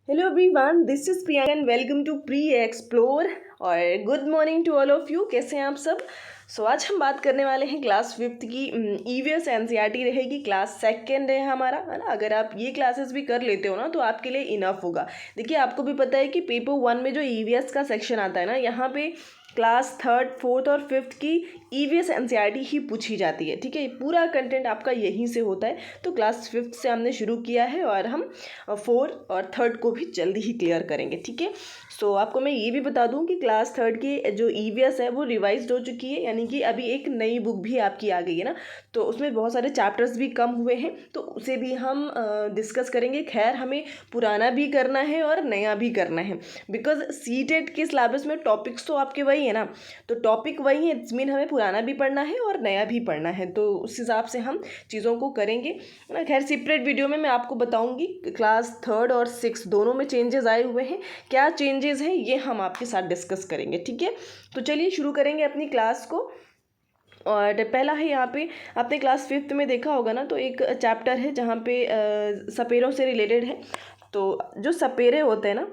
Hello everyone, this is Priyanka and welcome to pre explore. और good morning to all of you. कैसे हैं आप सब? आज हम बात करने वाले हैं क्लास 5th की ईवीएस एनसीईआरटी रहेगी। क्लास सेकंड है हमारा, है ना। अगर आप ये क्लासेस भी कर लेते हो ना तो आपके लिए इनफ होगा। देखिए, आपको भी पता है कि पेपर 1 में जो ईवीएस का सेक्शन आता है ना, यहाँ पे क्लास 3rd 4th और 5th की ईवीएस एनसीईआरटी ही पूछी जाती है। ठीक है, पूरा कंटेंट आपका यहीं से होता है। तो क्लास 5th से हमने शुरू किया है और हम 4 और 3rd को भी जल्दी ही क्लियर करेंगे। ठीक है, आपको मैं ये भी बता दूं कि क्लास 3rd की जो ईवीएस है वो रिवाइज्ड हो चुकी है, यानी कि अभी एक नई बुक भी आपकी आ गई है ना। तो उसमें बहुत सारे चैप्टर्स भी कम हुए हैं, तो उसे भी हम डिस्कस करेंगे। खैर, हमें पुराना भी करना है और नया भी करना है, बिकॉज सीटेट के सिलेबस में टॉपिक्स तो आपके वही है ना। तो टॉपिक वही है, इट्स मीन हमें पुराना भी पढ़ना है और नया भी पढ़ना है। तो उस हिसाब से हम चीज़ों को करेंगे ना। खैर, सेपरेट वीडियो में मैं आपको बताऊंगी क्लास 3rd और 6th दोनों में चेंजेस आए हुए हैं। क्या चेंजेस हैं ये हम आपके साथ डिस्कस करेंगे। ठीक है, तो चलिए शुरू करेंगे अपनी क्लास को। और पहला है, यहाँ पे आपने क्लास 5th में देखा होगा ना, तो एक चैप्टर है जहाँ पे सपेरों से रिलेटेड है। तो जो सपेरे होते हैं ना,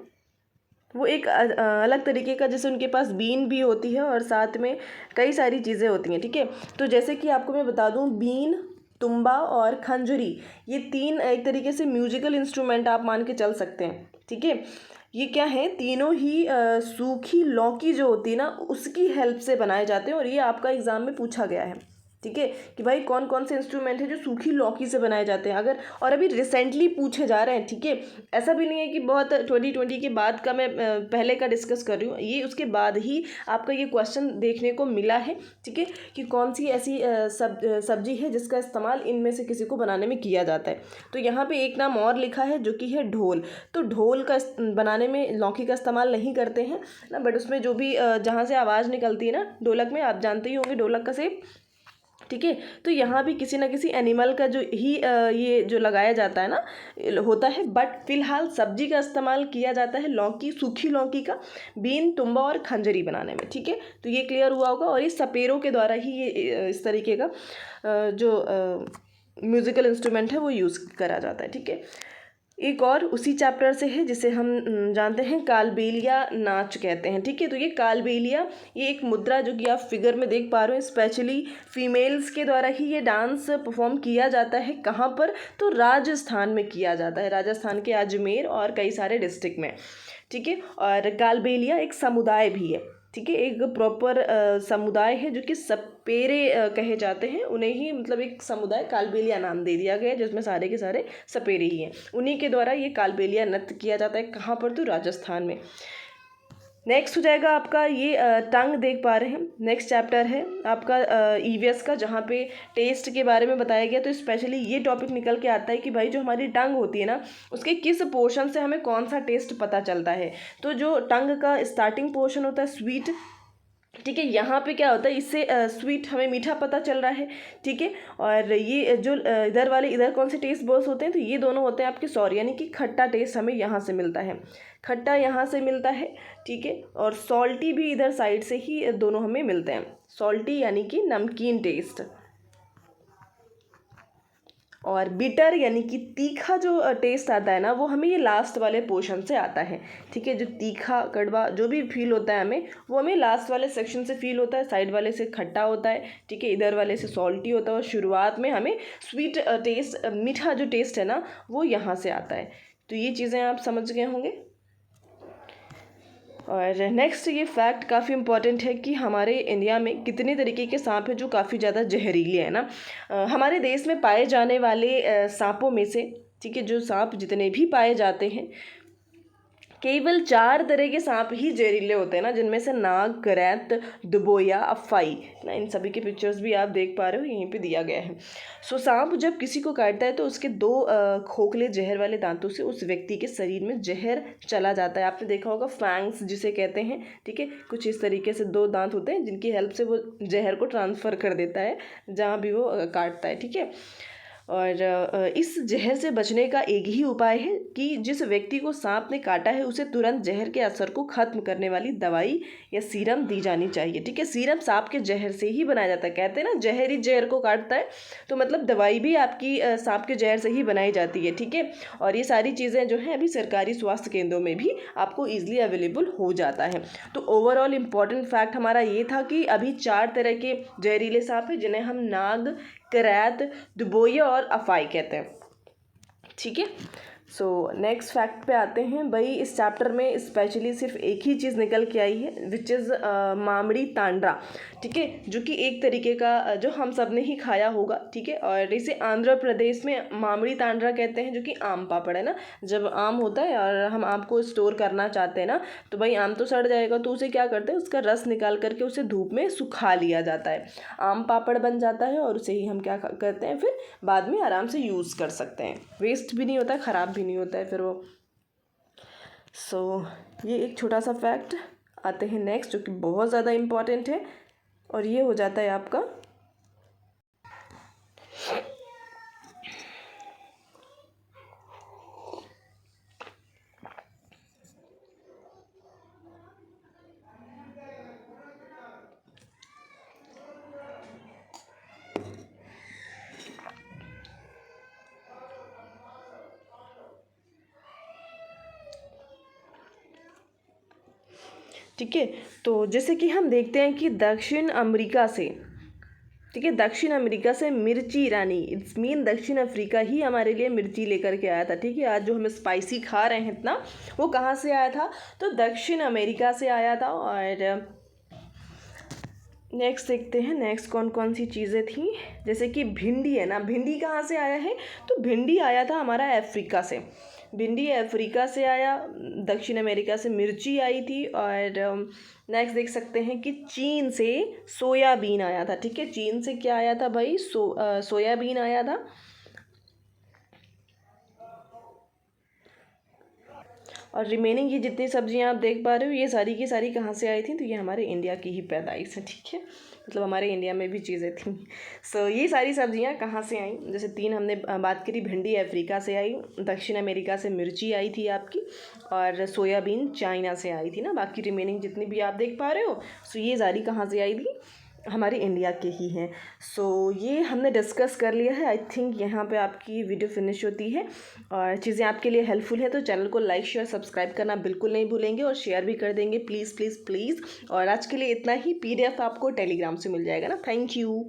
वो एक अलग तरीके का, जैसे उनके पास बीन भी होती है और साथ में कई सारी चीज़ें होती हैं। ठीक है, तो जैसे कि आपको मैं बता दूं, बीन, तुम्बा और खंजरी, ये 3 एक तरीके से म्यूजिकल इंस्ट्रूमेंट आप मान के चल सकते हैं। ठीक है, ये क्या है, तीनों ही सूखी लौकी जो होती है ना, उसकी हेल्प से बनाए जाते हैं। और ये आपका एग्जाम में पूछा गया है। ठीक है, कि भाई कौन कौन से इंस्ट्रूमेंट है जो सूखी लौकी से बनाए जाते हैं। अगर और अभी रिसेंटली पूछे जा रहे हैं। ठीक है, ऐसा भी नहीं है कि बहुत 2020 के बाद का मैं पहले का डिस्कस कर रही हूँ, ये उसके बाद ही आपका ये क्वेश्चन देखने को मिला है। ठीक है, कि कौन सी ऐसी सब्जी है जिसका इस्तेमाल इनमें से किसी को बनाने में किया जाता है। तो यहाँ पे एक नाम और लिखा है जो कि है ढोल। तो ढोल का बनाने में लौकी का इस्तेमाल नहीं करते हैं ना, बट उसमें जो भी जहाँ से आवाज़ निकलती है ना ढोलक में, आप जानते ही होंगे ढोलक का शेप। ठीक है, तो यहाँ भी किसी ना किसी एनिमल का जो ही ये जो लगाया जाता है ना होता है। बट फिलहाल सब्जी का इस्तेमाल किया जाता है लौकी, सूखी लौकी का, बीन, तुम्बा और खंजरी बनाने में। ठीक है, तो ये क्लियर हुआ होगा। और इस सपेरों के द्वारा ही ये इस तरीके का जो म्यूज़िकल इंस्ट्रूमेंट है वो यूज़ करा जाता है। ठीक है, एक और उसी चैप्टर से है जिसे हम जानते हैं कालबेलिया नाच कहते हैं। ठीक है, तो ये कालबेलिया, ये एक मुद्रा जो कि आप फिगर में देख पा रहे हो, स्पेशली फीमेल्स के द्वारा ही ये डांस परफॉर्म किया जाता है। कहाँ पर? तो राजस्थान में किया जाता है, राजस्थान के अजमेर और कई सारे डिस्ट्रिक्ट में। ठीक है, और कालबेलिया एक समुदाय भी है। ठीक है, एक प्रॉपर समुदाय है जो कि सपेरे कहे जाते हैं उन्हें ही, मतलब एक समुदाय कालबेलिया नाम दे दिया गया है, जिसमें सारे के सारे सपेरे ही हैं। उन्हीं के द्वारा ये कालबेलिया नृत्य किया जाता है। कहाँ पर? तो राजस्थान में। नेक्स्ट हो जाएगा आपका ये टंग देख पा रहे हैं। नेक्स्ट चैप्टर है आपका ईवीएस का, जहाँ पे टेस्ट के बारे में बताया गया। तो स्पेशली ये टॉपिक निकल के आता है कि भाई जो हमारी टंग होती है ना, उसके किस पोर्शन से हमें कौन सा टेस्ट पता चलता है। तो जो टंग का स्टार्टिंग पोर्शन होता है स्वीट। ठीक है, यहाँ पे क्या होता है, इससे स्वीट हमें मीठा पता चल रहा है। ठीक है, और ये जो इधर वाले, इधर कौन से टेस्ट बर्ड्स होते हैं, तो ये दोनों होते हैं आपके सॉरी, यानी कि खट्टा टेस्ट हमें यहाँ से मिलता है, खट्टा यहाँ से मिलता है। ठीक है, और सॉल्टी भी इधर साइड से ही दोनों हमें मिलते हैं, सॉल्टी यानी कि नमकीन टेस्ट, और बिटर यानी कि तीखा जो टेस्ट आता है ना, वो हमें ये लास्ट वाले पोर्शन से आता है। ठीक है, जो तीखा कड़वा जो भी फील होता है हमें, वो हमें लास्ट वाले सेक्शन से फील होता है। साइड वाले से खट्टा होता है, ठीक है, इधर वाले से सॉल्टी होता है, और शुरुआत में हमें स्वीट टेस्ट, मीठा जो टेस्ट है ना, वो यहाँ से आता है। तो ये चीज़ें आप समझ गए होंगे। और नेक्स्ट ये फैक्ट काफ़ी इंपॉर्टेंट है कि हमारे इंडिया में कितने तरीके के सांप हैं जो काफ़ी ज़्यादा जहरीले हैं ना। हमारे देश में पाए जाने वाले सांपों में से, ठीक है, जो सांप जितने भी पाए जाते हैं, केवल 4 तरह के सांप ही जहरीले होते हैं ना, जिनमें से नाग, करैत, दुबोया, अफाई ना, इन सभी के पिक्चर्स भी आप देख पा रहे हो, यहीं पे दिया गया है। सांप जब किसी को काटता है तो उसके 2 खोखले जहर वाले दांतों से उस व्यक्ति के शरीर में जहर चला जाता है। आपने देखा होगा फैंग्स जिसे कहते हैं। ठीक है, कुछ इस तरीके से 2 दांत होते हैं जिनकी हेल्प से वो जहर को ट्रांसफ़र कर देता है जहाँ भी वो काटता है। ठीक है, और इस जहर से बचने का एक ही उपाय है कि जिस व्यक्ति को सांप ने काटा है उसे तुरंत जहर के असर को ख़त्म करने वाली दवाई या सीरम दी जानी चाहिए। ठीक है, सीरम सांप के जहर से ही बनाया जाता है। कहते हैं ना जहर ही जहर को काटता है, तो मतलब दवाई भी आपकी सांप के जहर से ही बनाई जाती है। ठीक है, और ये सारी चीज़ें जो हैं अभी सरकारी स्वास्थ्य केंद्रों में भी आपको ईजिली अवेलेबल हो जाता है। तो ओवरऑल इम्पॉर्टेंट फैक्ट हमारा ये था कि अभी 4 तरह के जहरीले सांप हैं जिन्हें हम नाग, करैत, दुबोया और अफाई कहते हैं। ठीक है, सो नेक्स्ट फैक्ट पे आते हैं। भाई इस चैप्टर में स्पेशली सिर्फ एक ही चीज़ निकल के आई है विच इज़ मामड़ी तांड्रा। ठीक है, जो कि एक तरीके का जो हम सब ने ही खाया होगा। ठीक है, और इसे आंध्र प्रदेश में मामड़ी तांड्रा कहते हैं, जो कि आम पापड़ है ना। जब आम होता है और हम आम को स्टोर करना चाहते हैं ना, तो भाई आम तो सड़ जाएगा, तो उसे क्या करते हैं, उसका रस निकाल करके उसे धूप में सुखा लिया जाता है, आम पापड़ बन जाता है, और उसे ही हम क्या करते हैं फिर बाद में आराम से यूज़ कर सकते हैं। वेस्ट भी नहीं होता है, ख़राब भी नहीं होता है फिर वो। सो ये एक छोटा सा फैक्ट। आते हैं नेक्स्ट जो कि बहुत ज़्यादा इम्पॉर्टेंट है, और ये हो जाता है आपका ठीक है। तो जैसे कि हम देखते हैं कि दक्षिण अमेरिका से, ठीक है, दक्षिण अमेरिका से मिर्ची रानी, इट्स मीन दक्षिण अफ्रीका ही हमारे लिए मिर्ची लेकर के आया था। ठीक है, आज जो हम स्पाइसी खा रहे हैं इतना, वो कहाँ से आया था, तो दक्षिण अमेरिका से आया था। और नेक्स्ट देखते हैं नेक्स्ट कौन कौन सी चीज़ें थी। जैसे कि भिंडी है ना, भिंडी कहाँ से आया है, तो भिंडी आया था हमारा अफ्रीका से, भिंडी अफ्रीका से आया। दक्षिण अमेरिका से मिर्ची आई थी। और नेक्स्ट देख सकते हैं कि चीन से सोयाबीन आया था। ठीक है, चीन से क्या आया था भाई, सोयाबीन आया था। और रिमेनिंग ये जितनी सब्जियां आप देख पा रहे हो, ये सारी की सारी कहाँ से आई थी, तो ये हमारे इंडिया की ही पैदाइश है। ठीक है, मतलब हमारे इंडिया में भी चीज़ें थी। सो ये सारी सब्जियां कहाँ से आई, जैसे 3 हमने बात करी, भिंडी अफ्रीका से आई, दक्षिण अमेरिका से मिर्ची आई थी आपकी, और सोयाबीन चाइना से आई थी ना। बाकी रिमेनिंग जितनी भी आप देख पा रहे हो, सो ये सारी कहाँ से आई थी, हमारे इंडिया के ही हैं। सो ये हमने डिस्कस कर लिया है। आई थिंक यहाँ पे आपकी वीडियो फिनिश होती है, और चीज़ें आपके लिए हेल्पफुल है तो चैनल को लाइक शेयर सब्सक्राइब करना बिल्कुल नहीं भूलेंगे, और शेयर भी कर देंगे प्लीज़ प्लीज़ प्लीज़। और आज के लिए इतना ही। PDF आपको टेलीग्राम से मिल जाएगा ना। Thank you.